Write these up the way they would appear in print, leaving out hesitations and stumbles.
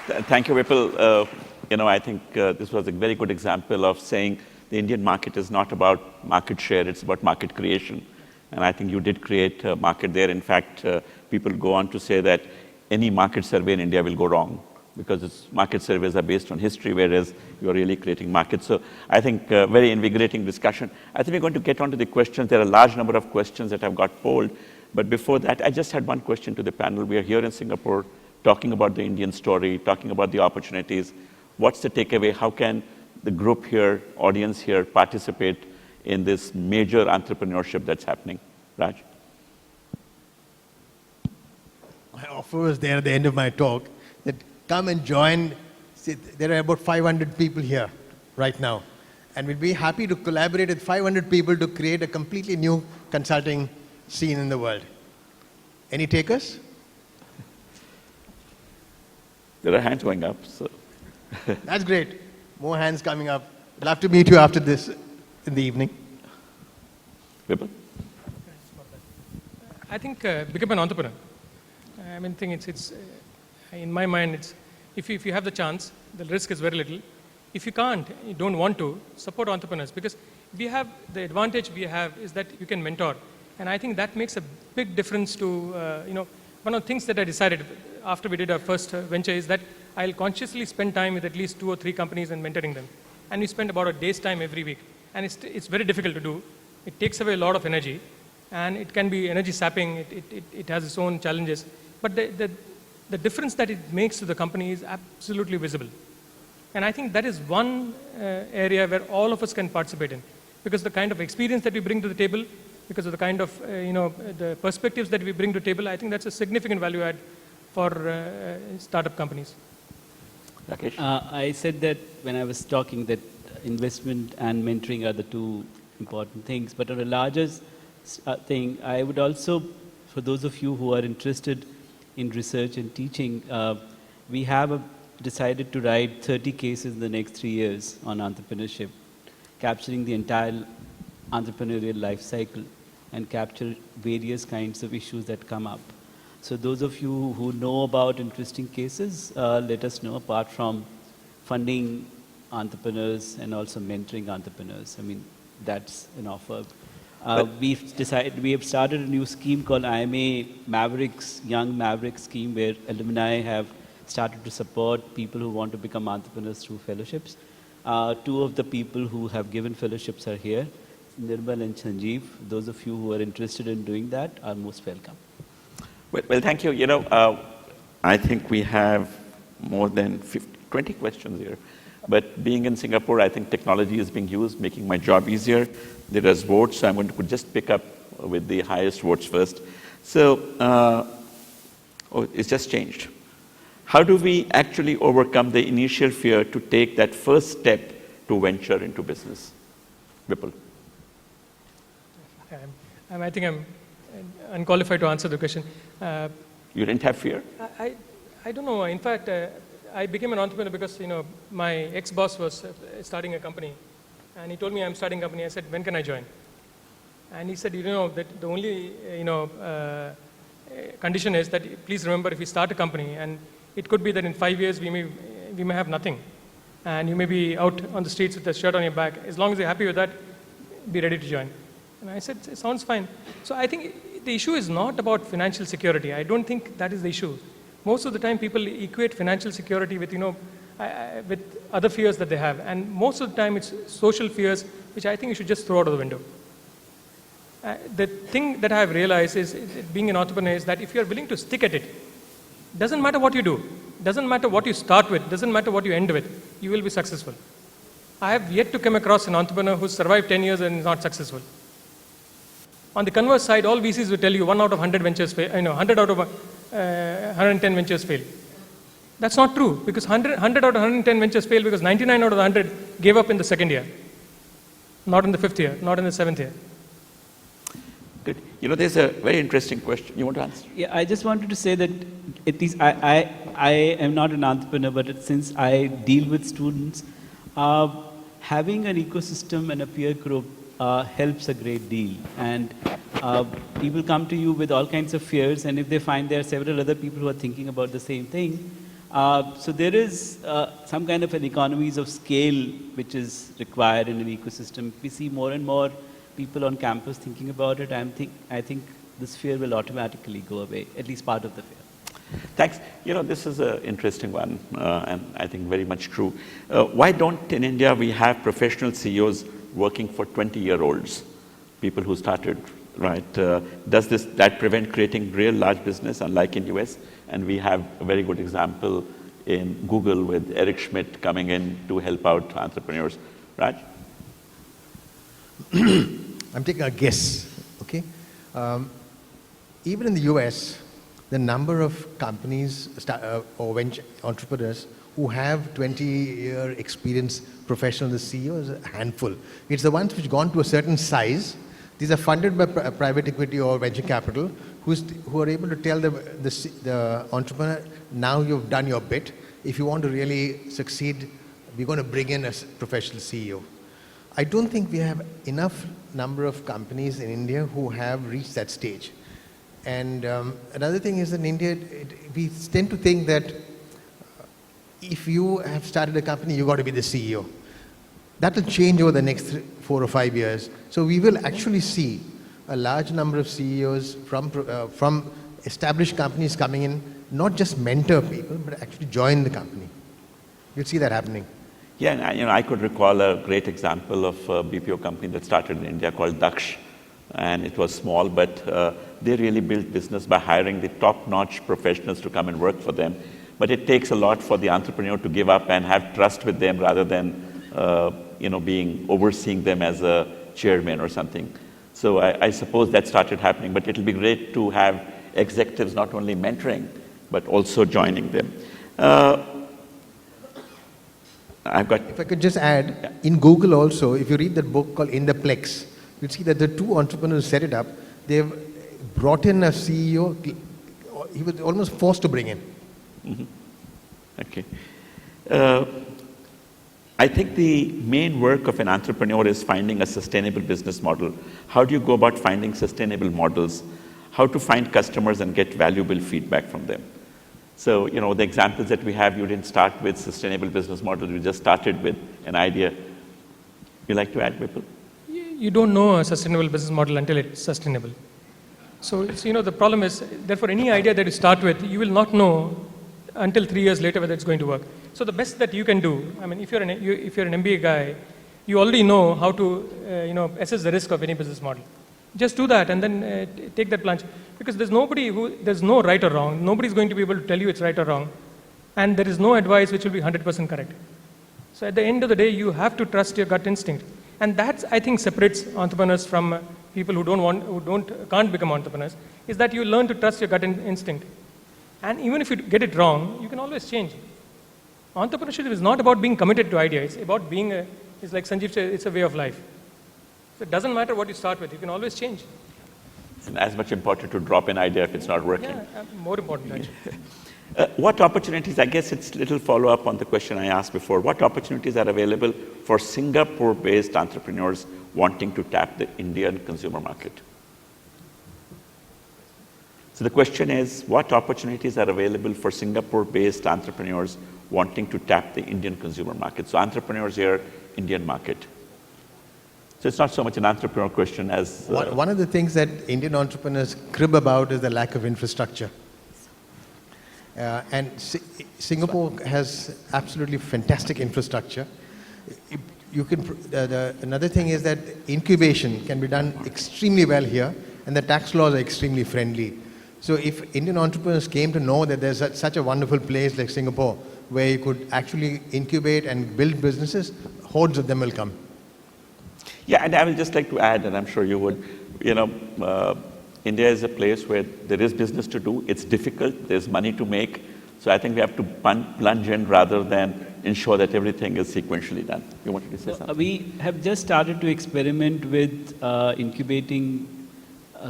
Thank you, Vipul. I think this was a very good example of saying the Indian market is not about market share, it's about market creation. And I think you did create a market there. In fact, people go on to say that any market survey in India will go wrong because market surveys are based on history, whereas you're really creating markets. So I think very invigorating discussion. I think we're going to get on to the questions. There are a large number of questions that have got polled. But before that, I just had one question to the panel. We are here in Singapore talking about the Indian story, talking about the opportunities. What's the takeaway? How can the group here, audience here, participate in this major entrepreneurship that's happening? Raj? My offer was there at the end of my talk that come and join. See, there are about 500 people here right now. And we'd be happy to collaborate with 500 people to create a completely new consulting scene in the world. Any takers? There are hands going up. So. That's great. More hands coming up. Love to meet you after this in the evening. Vipul? I think become an entrepreneur. I mean, it's in my mind, it's if you have the chance, the risk is very little. If you can't, you don't want to, support entrepreneurs because we have the advantage we have is that you can mentor. And I think that makes a big difference to, one of the things that I decided after we did our first venture is that I'll consciously spend time with at least 2 or 3 companies and mentoring them. And we spend about a day's time every week. And it's very difficult to do. It takes away a lot of energy. And it can be energy sapping. It has its own challenges. But the difference that it makes to the company is absolutely visible. And I think that is one area where all of us can participate in. Because the kind of experience that we bring to the table, because of the kind of, the perspectives that we bring to the table, I think that's a significant value add for startup companies. Rakesh? I said that when I was talking that investment and mentoring are the 2 important things. But on a larger thing, I would also, for those of you who are interested in research and teaching, we have decided to write 30 cases in the next 3 years on entrepreneurship, capturing the entire entrepreneurial life cycle and capture various kinds of issues that come up. So those of you who know about interesting cases, let us know apart from funding entrepreneurs and also mentoring entrepreneurs. I mean, that's an offer. We have started a new scheme called IMA Mavericks, Young Mavericks scheme, where alumni have started to support people who want to become entrepreneurs through fellowships. 2 of the people who have given fellowships are here, Nirmal and Sanjeev. Those of you who are interested in doing that are most welcome. Well, thank you. I think we have more than 20 questions here. But being in Singapore, I think technology is being used, making my job easier. There is votes, so I'm going to just pick up with the highest votes first. So, it's just changed. How do we actually overcome the initial fear to take that first step to venture into business? Vipul? I think I'm unqualified to answer the question. You didn't have fear? I don't know. In fact, I became an entrepreneur because my ex-boss was starting a company, and he told me I'm starting a company. I said, when can I join? And he said, that the only condition is that please remember if you start a company, and it could be that in 5 years we may have nothing, and you may be out on the streets with a shirt on your back. As long as you're happy with that, be ready to join. And I said, it sounds fine. So I think the issue is not about financial security. I don't think that is the issue. Most of the time people equate financial security with, with other fears that they have. And most of the time it's social fears, which I think you should just throw out of the window. The thing that I have realized is, being an entrepreneur, is that if you're willing to stick at it, doesn't matter what you do, doesn't matter what you start with, doesn't matter what you end with, you will be successful. I have yet to come across an entrepreneur who survived 10 years and is not successful. On the converse side, all VCs will tell you 1 out of 100 ventures fail, 100 out of 110 ventures fail. That's not true, because 100 out of 110 ventures fail because 99 out of 100 gave up in the 2nd year, not in the 5th year, not in the 7th year. Good. There's a very interesting question. You want to answer? Yeah, I just wanted to say that at least I am not an entrepreneur, but since I deal with students, having an ecosystem and a peer group helps a great deal. And people come to you with all kinds of fears, and if they find there are several other people who are thinking about the same thing, So there is some kind of an economies of scale which is required in an ecosystem. If we see more and more people on campus thinking about it, I think this fear will automatically go away, at least part of the fear. Thanks. This is an interesting one, and I think very much true. Why don't in India we have professional CEOs working for 20-year-olds, people who started, right? Does that prevent creating real large business, unlike in US? And we have a very good example in Google with Eric Schmidt coming in to help out entrepreneurs, right? I'm taking a guess, okay? Even in the US, the number of companies or venture entrepreneurs who have 20-year experience professional CEO is a handful. It's the ones which gone to a certain size. These are funded by private equity or venture capital who are able to tell the entrepreneur, now you've done your bit. If you want to really succeed, we're going to bring in a professional CEO. I don't think we have enough number of companies in India who have reached that stage. And another thing is in India, we tend to think that if you have started a company, you've got to be the CEO. That will change over the next 4 or 5 years. So we will actually see a large number of CEOs from established companies coming in, not just mentor people, but actually join the company. You'll see that happening. Yeah, and I could recall a great example of a BPO company that started in India called Daksh. And it was small, but they really built business by hiring the top-notch professionals to come and work for them. But it takes a lot for the entrepreneur to give up and have trust with them rather than overseeing them as a chairman or something. So I suppose that started happening, but it'll be great to have executives not only mentoring, but also joining them. If I could just add, in Google also, if you read that book called In the Plex, you'll see that the two entrepreneurs set it up. They've brought in a CEO. He was almost forced to bring in. Mm-hmm. Okay. I think the main work of an entrepreneur is finding a sustainable business model. How do you go about finding sustainable models? How to find customers and get valuable feedback from them? So, the examples that we have, you didn't start with sustainable business model. You just started with an idea. You like to add, Vipul? You don't know a sustainable business model until it's sustainable. So the problem is, therefore, any idea that you start with, you will not know until 3 years later whether it's going to work. So the best that you can do, I mean, if you're an MBA guy, you already know how to assess the risk of any business model. Just do that and then take that plunge, because there's no right or wrong. Nobody's going to be able to tell you it's right or wrong, and there is no advice which will be 100% correct. So at the end of the day, you have to trust your gut instinct. And that, I think, separates entrepreneurs from people who can't become entrepreneurs, is that you learn to trust your gut instinct. And even if you get it wrong, you can always change. Entrepreneurship is not about being committed to ideas. It's about it's like Sanjeev said, it's a way of life. So it doesn't matter what you start with, you can always change. And as much important to drop an idea if it's not working. Yeah, more important actually. What opportunities, I guess it's a little follow-up on the question I asked before, what opportunities are available for Singapore-based entrepreneurs wanting to tap the Indian consumer market? So the question is, what opportunities are available for Singapore-based entrepreneurs wanting to tap the Indian consumer market? So entrepreneurs here, Indian market. So it's not so much an entrepreneur question as... One of the things that Indian entrepreneurs crib about is the lack of infrastructure. And Singapore has absolutely fantastic infrastructure. Another thing is that incubation can be done extremely well here, and the tax laws are extremely friendly. So if Indian entrepreneurs came to know that there's such a wonderful place like Singapore, where you could actually incubate and build businesses, hordes of them will come. Yeah, and I would just like to add, and I'm sure you would, India is a place where there is business to do. It's difficult. There's money to make. So I think we have to plunge in rather than ensure that everything is sequentially done. You wanted to say something? We have just started to experiment with incubating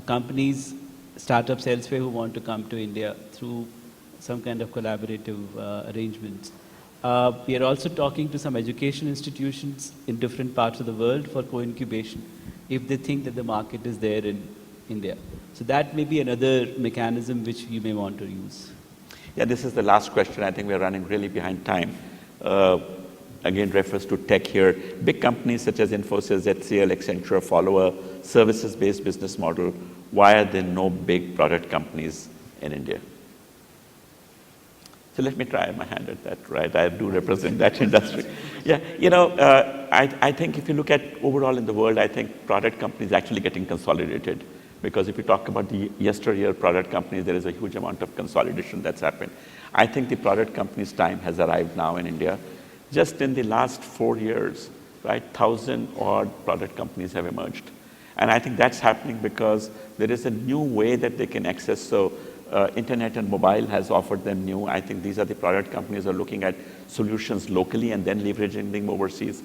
companies, startups elsewhere who want to come to India through some kind of collaborative arrangements. We are also talking to some education institutions in different parts of the world for co-incubation if they think that the market is there in India. So that may be another mechanism which you may want to use. Yeah, this is the last question. I think we're running really behind time. Again, refers to tech here. Big companies such as Infosys, HCL, Accenture follow a services-based business model. Why are there no big product companies in India? So let me try my hand at that, right? I do represent that industry. Yeah, I think if you look at overall in the world, I think product companies are actually getting consolidated. Because if you talk about the yesteryear product companies, there is a huge amount of consolidation that's happened. I think the product companies' time has arrived now in India. Just in the last 4 years, right, 1,000-odd product companies have emerged. And I think that's happening because there is a new way that they can access. So internet and mobile has offered them new. I think these are the product companies are looking at solutions locally and then leveraging them overseas.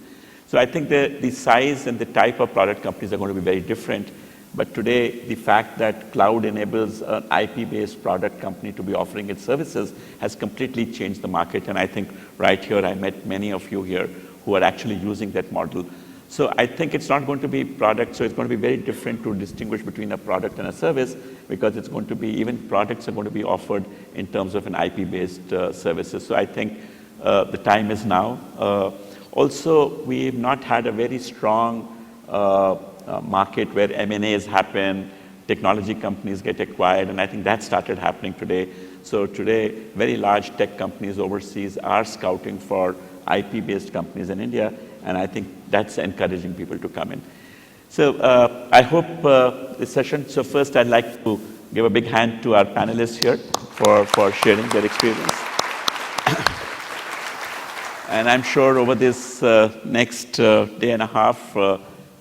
So I think the size and the type of product companies are going to be very different. But today, the fact that cloud enables an IP-based product company to be offering its services has completely changed the market. And I think right here, I met many of you here who are actually using that model. So I think it's not going to be product, so it's going to be very different to distinguish between a product and a service, because it's going to be, even products are going to be offered in terms of an IP-based services. So I think the time is now. Also, we've not had a very strong market where M&As happen, technology companies get acquired, and I think that started happening today. So today, very large tech companies overseas are scouting for IP-based companies in India, and I think that's encouraging people to come in. So I hope this session, so first I'd like to give a big hand to our panelists here for sharing their experience. And I'm sure over this next day and a half,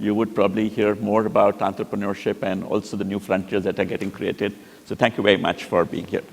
you would probably hear more about entrepreneurship and also the new frontiers that are getting created. So thank you very much for being here.